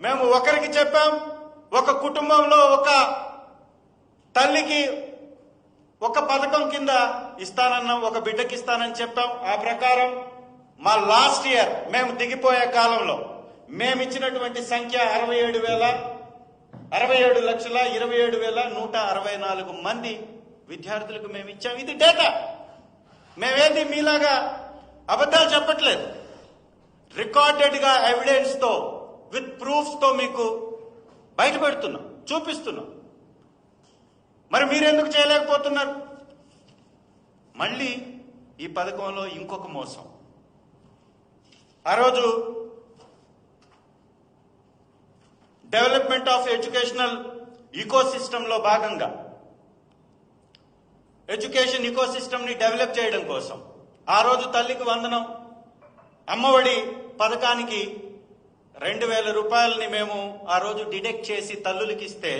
మేము ఒకరికి చెప్పాం, ఒక కుటుంబంలో ఒక తల్లికి ఒక పథకం కింద ఇస్తానన్నాం, ఒక బిడ్డకి ఇస్తానని చెప్పాం. ఆ ప్రకారం మా లాస్ట్ ఇయర్ మేము దిగిపోయే కాలంలో మేము ఇచ్చినటువంటి సంఖ్య 67,27,164 మంది విద్యార్థులకు మేము ఇచ్చాం. ఇది డేటా. మేమేంటి మీలాగా అబద్ధాలు చెప్పట్లేదు. రికార్డెడ్ గా ఎవిడెన్స్ తో విత్ ప్రూఫ్స్ తో మీకు బయటపెడుతున్నాం, చూపిస్తున్నాం. మరి మీరెందుకు చేయలేకపోతున్నారు? మళ్ళీ ఈ పథకంలో ఇంకొక మోసం. ఆ రోజు డెవలప్మెంట్ ఆఫ్ ఎడ్యుకేషనల్ ఈకోసిస్టమ్ లో భాగంగా ఎడ్యుకేషన్ ఈకోసిస్టమ్ ని డెవలప్ చేయడం కోసం ఆ రోజు తల్లికి వందనం అమ్మఒడి పథకానికి 2,000 రూపాయలని మేము ఆ రోజు డిడక్ట్ చేసి తల్లులకి ఇస్తే,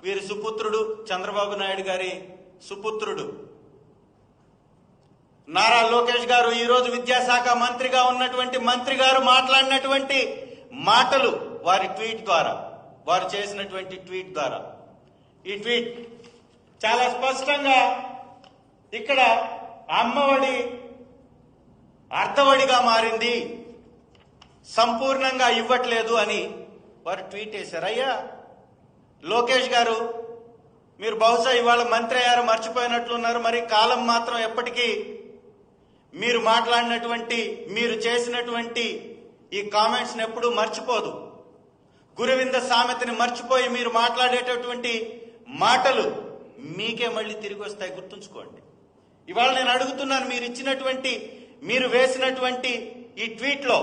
వీరి సుపుత్రుడు చంద్రబాబు నాయుడు గారి సుపుత్రుడు నారా లోకేష్ గారు, ఈ రోజు విద్యాశాఖ మంత్రిగా ఉన్నటువంటి మంత్రి గారు మాట్లాడినటువంటి మాటలు, వారి ట్వీట్ ద్వారా, వారు చేసినటువంటి ట్వీట్ ద్వారా, ఈ ట్వీట్ చాలా స్పష్టంగా ఇక్కడ అమ్మఒడి అర్ధవడిగా మారింది, సంపూర్ణంగా ఇవ్వట్లేదు అని వారు ట్వీట్ చేశారు. అయ్యా లోకేష్ గారు, మీరు బహుశా ఇవాళ మంత్రి అయ్యారు, మర్చిపోయినట్లున్నారు. మరి కాలం మాత్రం ఎప్పటికీ మీరు మాట్లాడినటువంటి, మీరు చేసినటువంటి ఈ కామెంట్స్ ఎప్పుడూ మర్చిపోదు. గురువింద సామెతని మర్చిపోయి మీరు మాట్లాడేటటువంటి మాటలు మీకే మళ్ళీ తిరిగి వస్తాయి, గుర్తుంచుకోండి. ఇవాళ నేను అడుగుతున్నాను, మీరు ఇచ్చినటువంటి, మీరు వేసినటువంటి ఈ ట్వీట్ లో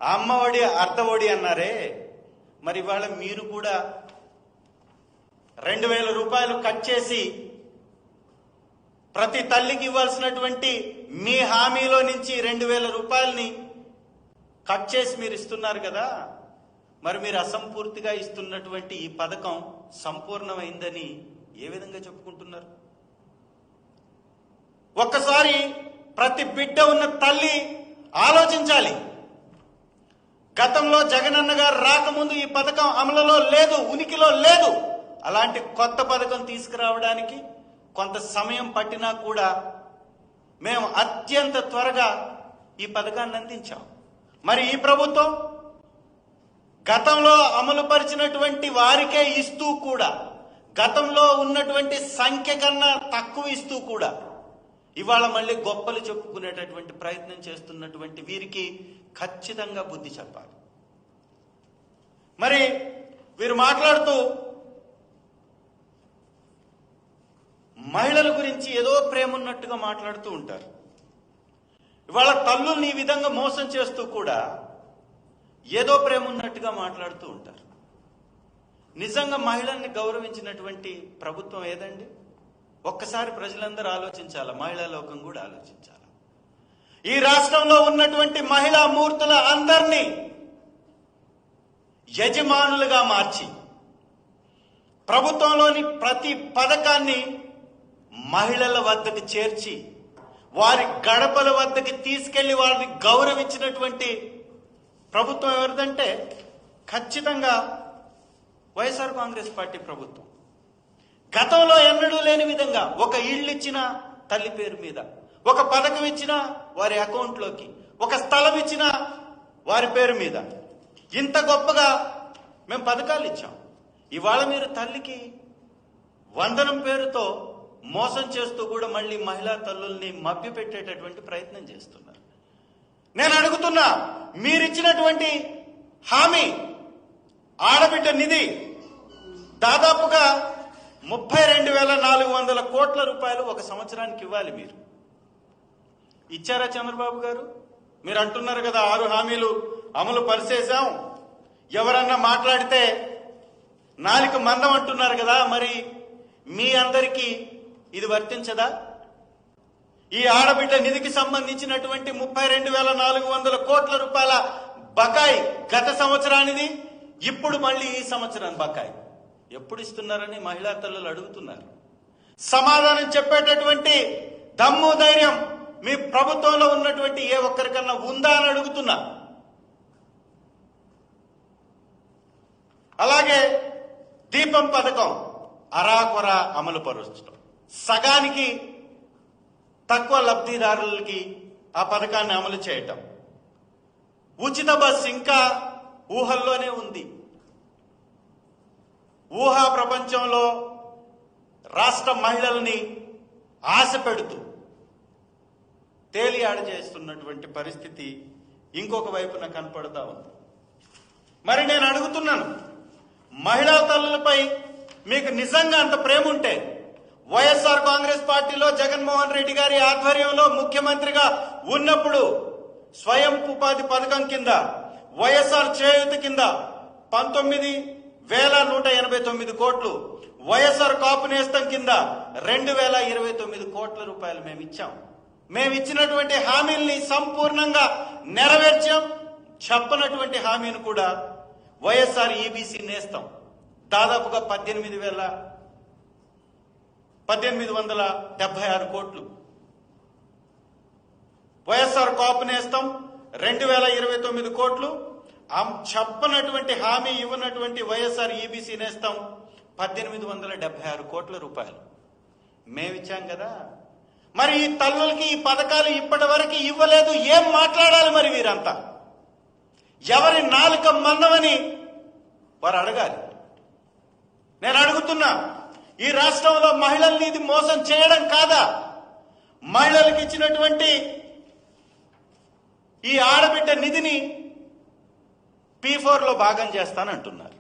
అమ్మఒడి అర్ధఒడి అన్నారే, మరి ఇవాళ మీరు కూడా 2,000 రూపాయలు కట్ చేసి ప్రతి తల్లికి ఇవ్వాల్సినటువంటి మీ హామీలో నుంచి 2,000 రూపాయలని కట్ చేసి మీరు ఇస్తున్నారు కదా. మరి మీరు అసంపూర్తిగా ఇస్తున్నటువంటి ఈ పథకం సంపూర్ణమైందని ఏ విధంగా చెప్పుకుంటున్నారు? ఒక్కసారి ప్రతి బిడ్డ ఉన్న తల్లి ఆలోచించాలి. గతంలో జగనన్న గారు రాకముందు ఈ పథకం అమలులో లేదు, ఉనికిలో లేదు. అలాంటి కొత్త పథకం తీసుకురావడానికి కొంత సమయం పట్టినా కూడా మేము అత్యంత త్వరగా ఈ పథకాన్ని అందించాం. మరి ఈ ప్రభుత్వం గతంలో అమలు పరిచినటువంటి వారికే ఇస్తూ కూడా, గతంలో ఉన్నటువంటి సంఖ్య కన్నా తక్కువ ఇస్తూ కూడా ఇవాళ మళ్ళీ గొప్పలు చెప్పుకునేటటువంటి ప్రయత్నం చేస్తున్నటువంటి వీరికి ఖచ్చితంగా బుద్ధి చెప్పాలి. మరి వీరు మాట్లాడుతూ మహిళల గురించి ఏదో ప్రేమ ఉన్నట్టుగా మాట్లాడుతూ ఉంటారు. ఇవాళ తల్లుల్ని ఈ విధంగా మోసం చేస్తూ కూడా ఏదో ప్రేమ ఉన్నట్టుగా మాట్లాడుతూ ఉంటారు. నిజంగా మహిళల్ని గౌరవించినటువంటి ప్రభుత్వం ఏదండి? ఒక్కసారి ప్రజలందరూ ఆలోచించాలా, మహిళా లోకం కూడా ఆలోచించాలా. ఈ రాష్ట్రంలో ఉన్నటువంటి మహిళా మూర్తుల అందరినీ యజమానులుగా మార్చి ప్రభుత్వంలోని ప్రతి పథకాన్ని మహిళల వద్దకు చేర్చి వారి గడపల వద్దకు తీసుకెళ్లి వారిని గౌరవించినటువంటి ప్రభుత్వం ఎవరిదంటే ఖచ్చితంగా వైఎస్ఆర్ కాంగ్రెస్ పార్టీ ప్రభుత్వం. గతంలో ఎన్నడూ లేని విధంగా ఒక ఇల్లు ఇచ్చిన తల్లి పేరు మీద, ఒక పథకం ఇచ్చిన వారి అకౌంట్లోకి, ఒక స్థలం ఇచ్చిన వారి పేరు మీద, ఇంత గొప్పగా మేము పథకాలు ఇచ్చాం. ఇవాళ మీరు తల్లికి వందనం పేరుతో మోసం చేస్తూ కూడా మళ్ళీ మహిళా తల్లుల్ని మభ్యపెట్టేటటువంటి ప్రయత్నం చేస్తున్నారు. నేను అడుగుతున్నా, మీరిచ్చినటువంటి హామీ ఆడబిడ్డ నిధి దాదాపుగా 32,400 కోట్ల రూపాయలు ఒక సంవత్సరానికి ఇవ్వాలి. మీరు ఇచ్చారా చంద్రబాబు గారు? మీరు అంటున్నారు కదా 6 హామీలు అమలు పరిచేశాం, ఎవరన్నా మాట్లాడితే నాలుక మందం అంటున్నారు కదా. మరి మీ అందరికీ ఇది వర్తించదా? ఈ ఆడబిడ్డ నిధికి సంబంధించినటువంటి 32,400 కోట్ల రూపాయల బకాయి గత సంవత్సరానిది, ఇప్పుడు మళ్ళీ ఈ సంవత్సరం బకాయి ఎప్పుడు ఇస్తున్నారని మహిళా తల్లులు అడుగుతున్నారు. సమాధానం చెప్పేటటువంటి దమ్ము ధైర్యం మీ ప్రభుత్వంలో ఉన్నటువంటి ఏ ఒక్కరికన్నా ఉందా అని అడుగుతున్నా. అలాగే దీపం పథకం అరాకొర అమలు పరుచడం, సగానికి తక్కువ లబ్ధిదారులకి ఆ పథకాన్ని అమలు చేయటం, ఉచిత బస్ ఇంకా ఊహల్లోనే ఉంది. ఊహా ప్రపంచంలో రాష్ట్ర మహిళల్ని ఆశ పెడుతూ తేలియాడ చేస్తున్నటువంటి పరిస్థితి ఇంకొక వైపున కనపడతా ఉంది. మరి నేను అడుగుతున్నాను, మహిళా తల్లులపై మీకు నిజంగా అంత ప్రేమ ఉంటే వైఎస్ఆర్ కాంగ్రెస్ పార్టీలో జగన్మోహన్ రెడ్డి గారి ఆధ్వర్యంలో ముఖ్యమంత్రిగా ఉన్నప్పుడు స్వయం ఉపాధి పథకం కింద వైఎస్ఆర్ చేయూత కింద 19,189 కోట్లు, వైఎస్ఆర్ కాపు నేస్తం కింద 2,029 కోట్ల రూపాయలు మేము ఇచ్చాం. మేము ఇచ్చినటువంటి హామీల్ని సంపూర్ణంగా నెరవేర్చాం. చెప్పనటువంటి హామీని కూడా వైఎస్ఆర్ ఈబీసీ నేస్తం దాదాపుగా 18,876 కోట్లు, వైఎస్ఆర్ కాపు నేస్తం 2,029 కోట్లు, చెప్పనటువంటి హామీ ఇవ్వనటువంటి వైఎస్ఆర్ ఈబీసీ నేస్తం 1876 కోట్ల రూపాయలు మేమిచ్చాం కదా. మరి ఈ తల్లులకి ఈ పథకాలు ఇప్పటి వరకు ఇవ్వలేదు. ఏం మాట్లాడాలి మరి వీరంతా? ఎవరి నాలుక మందమని వారు అడగాలి. నేను అడుగుతున్నా, ఈ రాష్ట్రంలో మహిళల్ని ఇది మోసం చేయడం కాదా? మహిళలకు ఇచ్చినటువంటి ఈ ఆడబిడ్డ నిధిని P4 లో భాగం చేస్తానంటున్నారు.